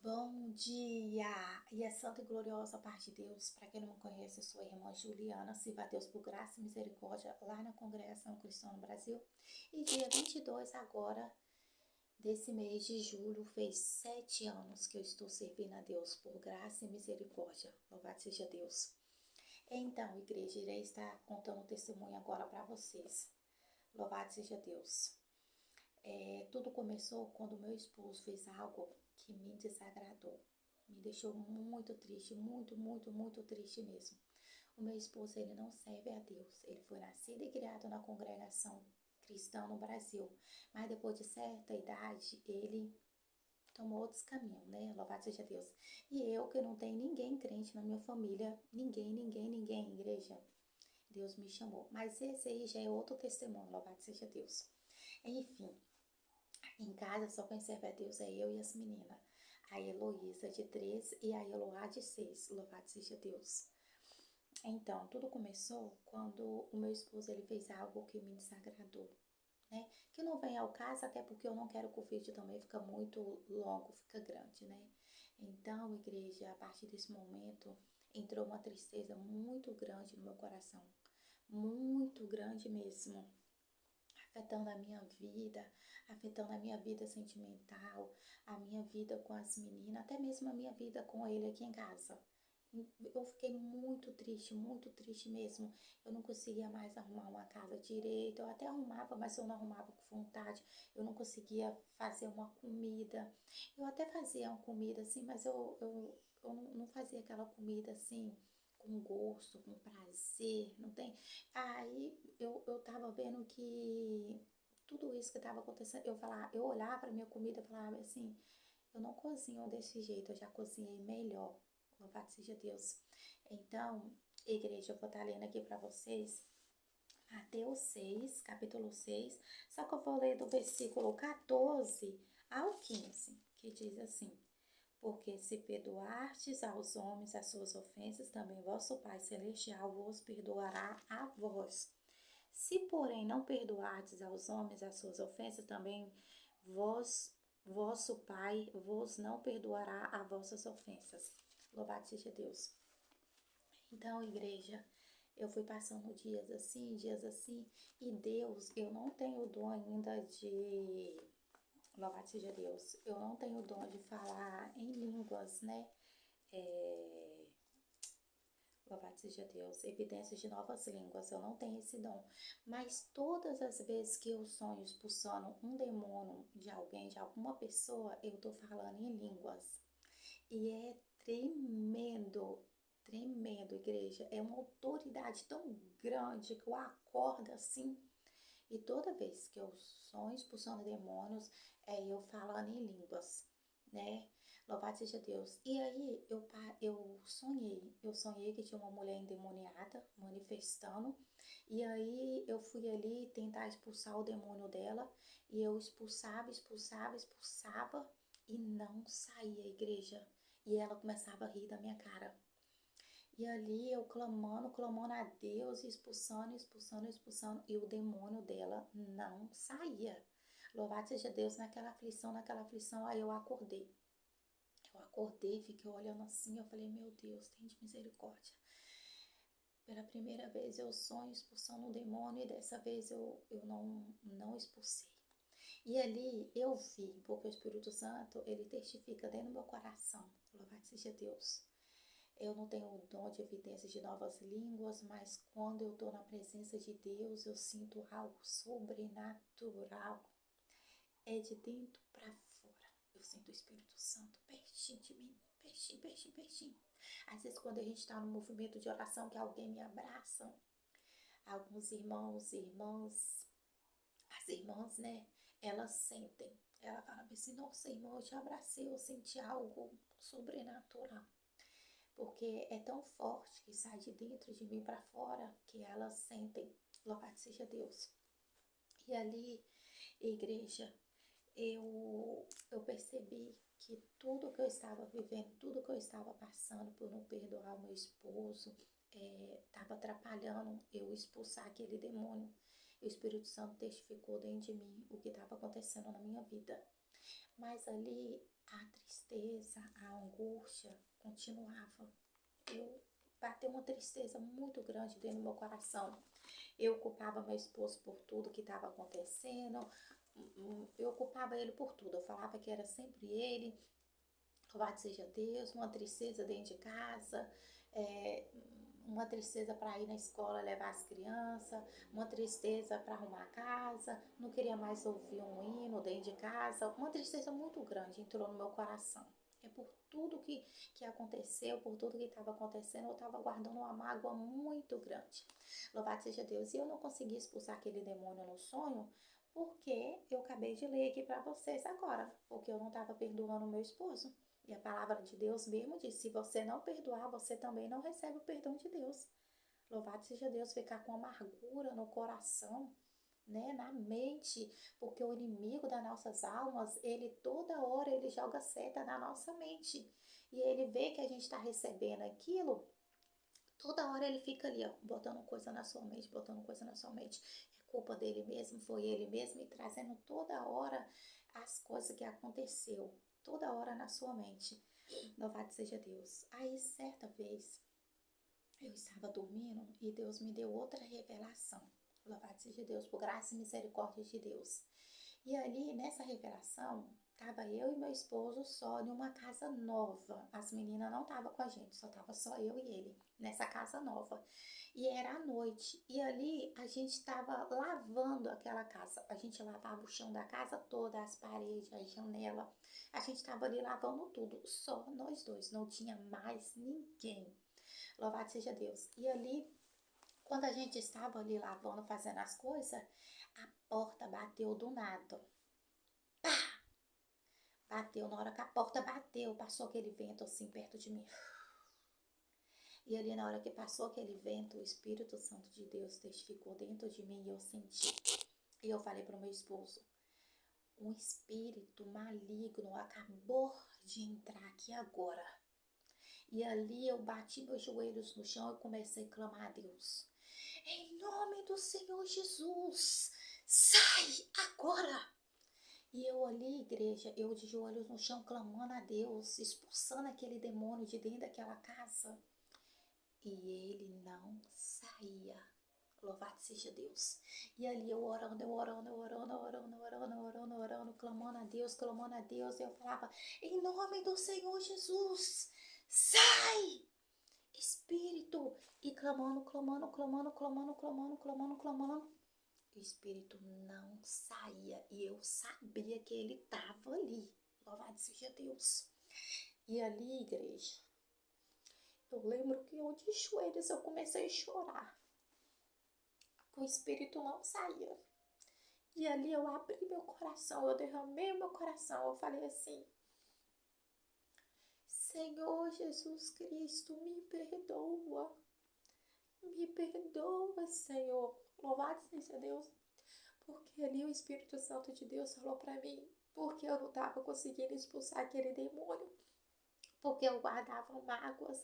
Bom dia! E a santa e gloriosa paz de Deus. Para quem não me conhece, eu sou a irmã Juliana, sirva a Deus por graça e misericórdia lá na Congregação Cristã no Brasil. E dia 22 agora desse mês de julho fez 7 anos que eu estou servindo a Deus por graça e misericórdia. Louvado seja Deus. Então, igreja, irei estar contando o testemunho agora para vocês. Louvado seja Deus. Tudo começou quando meu esposo fez algo que me desagradou. Me deixou muito triste, muito triste mesmo. O meu esposo, ele não serve a Deus. Ele foi nascido e criado na congregação cristã no Brasil. Mas depois de certa idade, ele tomou outros caminhos, né? Louvado seja Deus. E eu, que não tenho ninguém crente na minha família, ninguém, igreja, Deus me chamou. Mas esse aí já é outro testemunho, louvado seja Deus. Enfim, em casa só quem serve a Deus é eu e as meninas. A Heloísa de 3 e a Eloá de 6. Louvado seja Deus. Então, tudo começou quando o meu esposo ele fez algo que me desagradou, né? Que não vem ao caso, até porque eu não quero que o vídeo também fica muito longo, fica grande, né? Então, igreja, a partir desse momento, entrou uma tristeza muito grande no meu coração. Muito grande mesmo, afetando a minha vida sentimental, a minha vida com as meninas, até mesmo a minha vida com ele aqui em casa. Eu fiquei muito triste mesmo. Eu não conseguia mais arrumar uma casa direito. Eu até arrumava, mas eu não arrumava com vontade. Eu não conseguia fazer uma comida. Eu até fazia uma comida assim, mas eu não fazia aquela comida assim com gosto, com prazer, não tem? Aí eu tava vendo que tudo isso que tava acontecendo, eu olhava pra minha comida e falava assim, eu não cozinho desse jeito, eu já cozinhei melhor. Louvado seja Deus. Então, igreja, eu vou estar lendo aqui para vocês Mateus 6, capítulo 6, só que eu vou ler do versículo 14 ao 15, que diz assim: Porque se perdoardes aos homens as suas ofensas, também vosso Pai Celestial vos perdoará a vós. Se, porém, não perdoardes aos homens as suas ofensas, também vosso Pai vos não perdoará as vossas ofensas. Louvado seja Deus. Então, igreja, eu fui passando dias assim, e Deus, eu não tenho o dom ainda de. Louvado seja Deus, eu não tenho o dom de falar em línguas, né? É, Louvado seja Deus, evidências de novas línguas, eu não tenho esse dom. Mas todas as vezes que eu sonho expulsando um demônio de alguém, de alguma pessoa, eu tô falando em línguas. E é tremendo, igreja. É uma autoridade tão grande que eu acordo assim. E toda vez que eu sonho expulsando demônios, é eu falando em línguas, né? Louvado seja Deus. E aí eu sonhei que tinha uma mulher endemoniada manifestando. E aí eu fui ali tentar expulsar o demônio dela. E eu expulsava e não saía, igreja. E ela começava a rir da minha cara. E ali eu clamando a Deus, expulsando, e o demônio dela não saía. Louvado seja Deus, naquela aflição, aí eu acordei. Eu acordei, fiquei olhando assim, eu falei, meu Deus, tem de misericórdia. Pela primeira vez eu sonho expulsando um demônio e dessa vez eu não expulsei. E ali eu vi, porque o Espírito Santo, ele testifica dentro do meu coração. Louvado seja Deus. Eu não tenho o dom de evidência de novas línguas, mas quando eu estou na presença de Deus, eu sinto algo sobrenatural. É de dentro para fora. Eu sinto o Espírito Santo pertinho de mim, pertinho. Às vezes, quando a gente está no movimento de oração, que alguém me abraça, alguns irmãos e irmãs, as irmãs, né? Elas sentem. Ela fala assim, nossa, irmão, eu te abracei, eu senti algo sobrenatural. Porque é tão forte que sai de dentro de mim para fora que elas sentem. Louvado seja Deus. E ali, igreja, eu percebi que tudo que eu estava vivendo, tudo que eu estava passando por não perdoar o meu esposo, estava atrapalhando eu expulsar aquele demônio. E o Espírito Santo testificou dentro de mim o que estava acontecendo na minha vida. Mas ali a tristeza, a angústia continuava. Eu bateu uma tristeza muito grande dentro do meu coração. Eu culpava meu esposo por tudo que estava acontecendo. Eu culpava ele por tudo. Eu falava que era sempre ele. Louvado seja Deus. Uma tristeza dentro de casa. É, uma tristeza para ir na escola levar as crianças, uma tristeza para arrumar a casa, não queria mais ouvir um hino dentro de casa, uma tristeza muito grande entrou no meu coração. É por tudo que aconteceu, por tudo que estava acontecendo, eu estava guardando uma mágoa muito grande. Louvado seja Deus. E eu não consegui expulsar aquele demônio no sonho, porque eu acabei de ler aqui para vocês agora, porque eu não estava perdoando o meu esposo. E a palavra de Deus mesmo diz: se você não perdoar, você também não recebe o perdão de Deus. Louvado seja Deus, ficar com amargura no coração, né, na mente, porque o inimigo das nossas almas, ele toda hora ele joga seta na nossa mente. E ele vê que a gente está recebendo aquilo, toda hora ele fica ali, ó, botando coisa na sua mente, botando coisa na sua mente. É culpa dele mesmo, foi ele mesmo, e trazendo toda hora as coisas que aconteceu, toda hora na sua mente. Louvado seja Deus. Aí, certa vez, eu estava dormindo e Deus me deu outra revelação. Louvado seja Deus, por graça e misericórdia de Deus. E ali, nessa revelação, tava eu e meu esposo só em uma casa nova. As meninas não estavam com a gente, só tava só eu e ele nessa casa nova. E era à noite. E ali a gente estava lavando aquela casa. A gente lavava o chão da casa toda, as paredes, a janela. A gente estava ali lavando tudo, só nós dois, não tinha mais ninguém. Louvado seja Deus. E ali, quando a gente estava ali lavando, fazendo as coisas, a porta bateu do nada. Bateu, na hora que a porta bateu, passou aquele vento assim perto de mim. E ali na hora que passou aquele vento, o Espírito Santo de Deus testificou dentro de mim e eu senti. E eu falei para o meu esposo: um espírito maligno acabou de entrar aqui agora. E ali eu bati meus joelhos no chão e comecei a clamar a Deus. Em nome do Senhor Jesus, sai agora! E eu ali, igreja, eu de joelhos no chão, clamando a Deus, expulsando aquele demônio de dentro daquela casa. E ele não saía. Louvado seja Deus. E ali eu orando, clamando a Deus. E eu falava: em nome do Senhor Jesus, sai! Espírito! E clamando. O espírito não saía e eu sabia que ele estava ali. Louvado seja Deus. E ali, igreja, eu lembro que eu de joelhos eu comecei a chorar. O espírito não saía. E ali eu abri meu coração, eu derramei meu coração. Eu falei assim: Senhor Jesus Cristo, me perdoa. Me perdoa, Senhor. Louvado seja Deus. Porque ali o Espírito Santo de Deus falou para mim, porque eu não estava conseguindo expulsar aquele demônio, porque eu guardava mágoas,